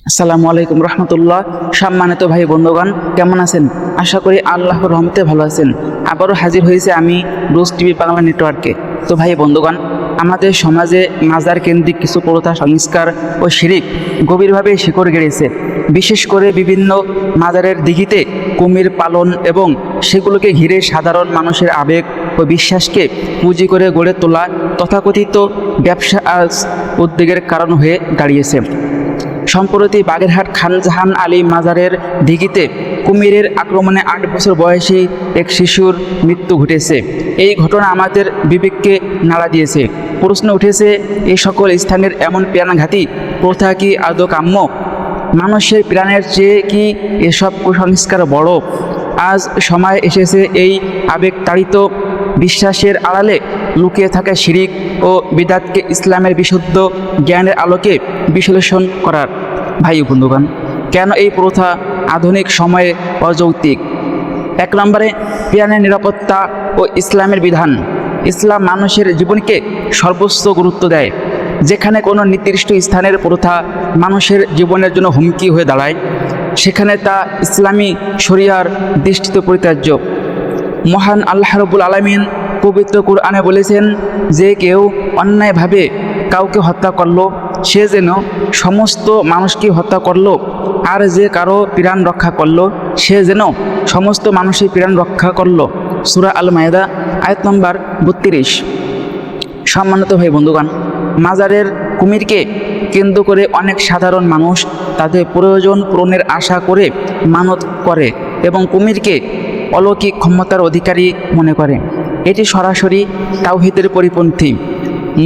আসসালামু আলাইকুম রহমতুল্লাহ। সম্মানিত ভাই বন্ধুগণ, কেমন আছেন? আশা করি আল্লাহর রহমতে ভালো আছেন। আবারও হাজির হয়েছে আমি রোজ টিভি বাংলা নেটওয়ার্কে। তো ভাই বন্ধুগণ, আমাদের সমাজে মাজার কেন্দ্রিক কিছু প্রথা, সংস্কার ও শিরিক গভীরভাবে শিকড় গেড়েছে। বিশেষ করে বিভিন্ন মাজারের দিঘিতে কুমির পালন এবং সেগুলোকে ঘিরে সাধারণ মানুষের আবেগ ও বিশ্বাসকে পুঁজি করে গড়ে তোলা তথাকথিত ব্যবসা আজ উদ্বেগের কারণ হয়ে দাঁড়িয়েছে। সম্প্রতি বাগেরহাট খানজাহান আলী মাজারের দিঘিতে কুমিরের আক্রমণে ৮ বছর বয়সী এক শিশুর মৃত্যু ঘটেছে। এই ঘটনা আমাদের বিবেককে নাড়া দিয়েছে। প্রশ্ন উঠেছে, এই সকল স্থানের এমন প্রাণঘাতী প্রথা কি আদৌ কাম্য? মানুষের প্রাণের চেয়ে কি এসব কুসংস্কার বড়? আজ সময় এসেছে এই আবেগতাড়িত বিশ্বাসের আড়ালে লুকিয়ে থাকা শিরিক ও বিদআতকে ইসলামের বিশুদ্ধ জ্ঞানের আলোকে বিশ্লেষণ করার। ভাই বন্ধুগণ, কেন এই প্রথা আধুনিক সময়ে অযৌক্তিক? ১ নম্বরে, প্রাণের নিরাপত্তা ও ইসলামের বিধান। ইসলাম মানুষের জীবনকে সর্বোচ্চ গুরুত্ব দেয়। যেখানে কোনো নির্দিষ্ট স্থানের প্রথা মানুষের জীবনের জন্য হুমকি হয়ে দাঁড়ায়, সেখানে তা ইসলামী শরিয়ার দৃষ্টিতে পরিত্যাজ্য। মহান আল্লাহ রাব্বুল আলামিন পবিত্র কুরআনে বলেছেন, যে কেউ অন্যায়ভাবে কাউকে হত্যা করল, সে যেন সমস্ত মানুষকে হত্যা করল, আর যে কারো প্রাণ রক্ষা করল, সে যেন সমস্ত মানুষের প্রাণ রক্ষা করল। সূরা আল মায়েদা আয়াত নম্বর ৩২। সম্মানিত ভাই বন্ধুগণ, মাজারের কুমিরকে কেন্দ্র করে অনেক সাধারণ মানুষ তাদের প্রয়োজন পূরণের আশা করে মানত করে এবং কুমিরকে অলৌকিক ক্ষমতার অধিকারী মনে করে। এটি সরাসরি তাওহীদের পরিপন্থী।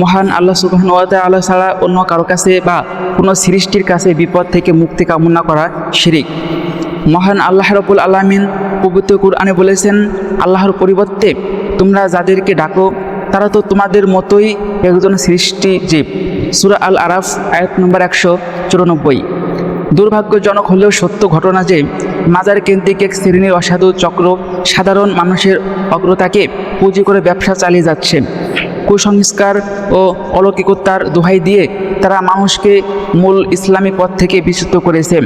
মহান আল্লাহ সুবহানাহু ওয়া তাআলা ছাড়া অন্য কারো কাছে বা কোনো সৃষ্টির কাছে বিপদ থেকে মুক্তি কামনা করা শিরিক। মহান আল্লাহ রাব্বুল আলামিন পবিত্র কুরআনে বলেছেন, আল্লাহর পরিবর্তে তোমরা যাদেরকে ডাকো তারা তো তোমাদের মতোই একজন সৃষ্টি জীব। সূরা আল আরাফ আয়াত নম্বর ১৯৪। দুর্ভাগ্যজনক হলেও সত্য ঘটনা যে মাজার কেন্দ্রিক এক শ্রেণীর অসাধু চক্র সাধারণ মানুষের অগ্রতাকে পুঁজি করে ব্যবসা চালিয়ে যাচ্ছে। কুসংস্কার ও অলৌকিকতার দোহাই দিয়ে তারা মানুষকে মূল ইসলামী পথ থেকে বিচ্যুত করেছে।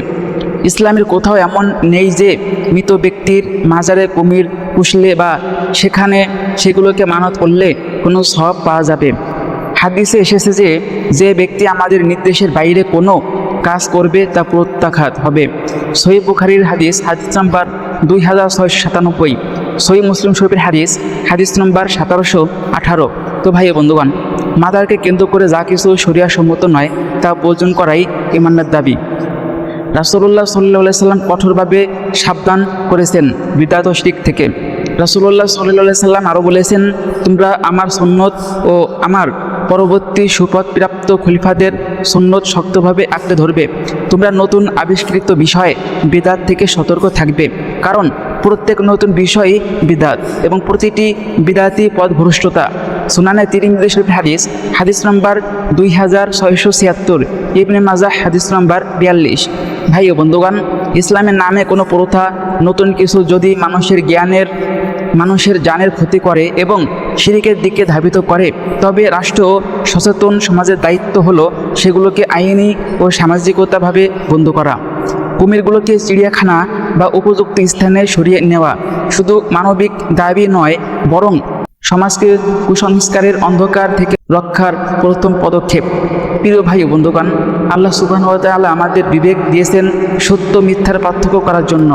ইসলামের কোথাও এমন নেই যে মৃত ব্যক্তির মাজারে কুমির পুষলে বা সেখানে সেগুলোকে মানত করলে কোনো সওয়াব পাওয়া যাবে। হাদিসে এসেছে যে যে ব্যক্তি আমাদের নির্দেশের বাইরে কোনো কাজ করবে তা প্রত্যাঘাত হবে। সহিহ বুখারীর হাদিস, হাদিস নম্বর 2697। সহিহ মুসলিম শরীফের হাদিস নম্বর 1718। তো ভাই বন্ধুগণ, মাজারকে কেন্দ্র করে যা কিছু শরিয়া সম্মত নয় তা বর্জন করাই ঈমানের দাবি। রাসূলুল্লাহ সাল্লাল্লাহু আলাইহি সাল্লাম কঠোরভাবে সাবধান করেছেন বিদআত ও শিরক থেকে। রাসূলুল্লাহ সাল্লাল্লাহু আলাইহি সাল্লাম আরও বলেছেন, তোমরা আমার সুন্নত ও আমার পরবর্তী সুপথপ্রাপ্ত খলিফাদের সুন্নত শক্তভাবে আঁকড়ে ধরবে। তোমরা নতুন আবিষ্কৃত বিষয়ে বিদআত থেকে সতর্ক থাকবে, কারণ প্রত্যেক নতুন বিষয়ই বিদআত এবং প্রতিটি বিদআতই পথভ্রষ্টতা। সুনানে তিরমিজি শরীফের হাদিস নম্বর 2676। ইবনে মাজাহ হাদিস নম্বর 42। ভাই ও বন্ধুগণ, ইসলামের নামে কোনো প্রথা, নতুন কিছু যদি মানুষের জানের ক্ষতি করে এবং শিরিকের দিকে ধাবিত করে, তবে রাষ্ট্র সচেতন সমাজের দায়িত্ব হলো সেগুলোকে আইনি ও সামাজিকতাভাবে বন্ধ করা। কুমিরগুলোকে চিড়িয়াখানা বা উপযুক্ত স্থানে সরিয়ে নেওয়া শুধু মানবিক দাবি নয়, বরং সমাজকে কুসংস্কারের অন্ধকার থেকে রক্ষার প্রথম পদক্ষেপ। প্রিয় ভাই ও বন্ধুগণ, আল্লাহ সুবহানাহু ওয়া তাআলা আমাদের বিবেক দিয়েছেন সত্য মিথ্যার পার্থক্য করার জন্য।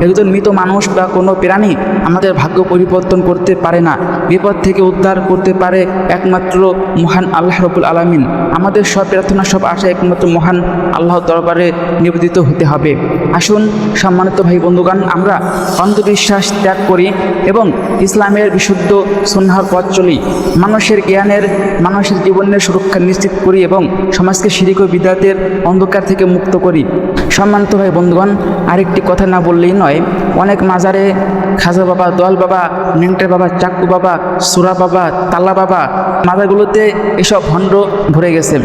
একজন মৃত মানুষ বা কোনো প্রাণী আমাদের ভাগ্য পরিবর্তন করতে পারে না। বিপদ থেকে উদ্ধার করতে পারে একমাত্র মহান আল্লাহ রাব্বুল আলামিন। আমাদের সব প্রার্থনা, সব আশা একমাত্র মহান আল্লাহর দরবারে নিবেদিত হতে হবে। আসুন সম্মানিত ভাই বন্ধুগণ, আমরা অন্ধবিশ্বাস ত্যাগ করি এবং ইসলামের বিশুদ্ধ সুন্নাহর পথ চলি। মানুষের জ্ঞানের, মানুষের জীবনের সুরক্ষা নিশ্চিত করি এবং সমাজকে শিরিক ও বিদআতের অন্ধকার থেকে মুক্ত করি। সম্মানিত ভাই বন্ধুগণ, আরেকটি কথা না বললেই নয়, অনেক মাজারে খাজা বাবা, দোয়াল বাবা, নেংটা বাবা, চাক্কু বাবা, সুরা বাবা, তাল্লা বাবা, মাজারগুলোতে এসব ভণ্ড ভরে গেছে।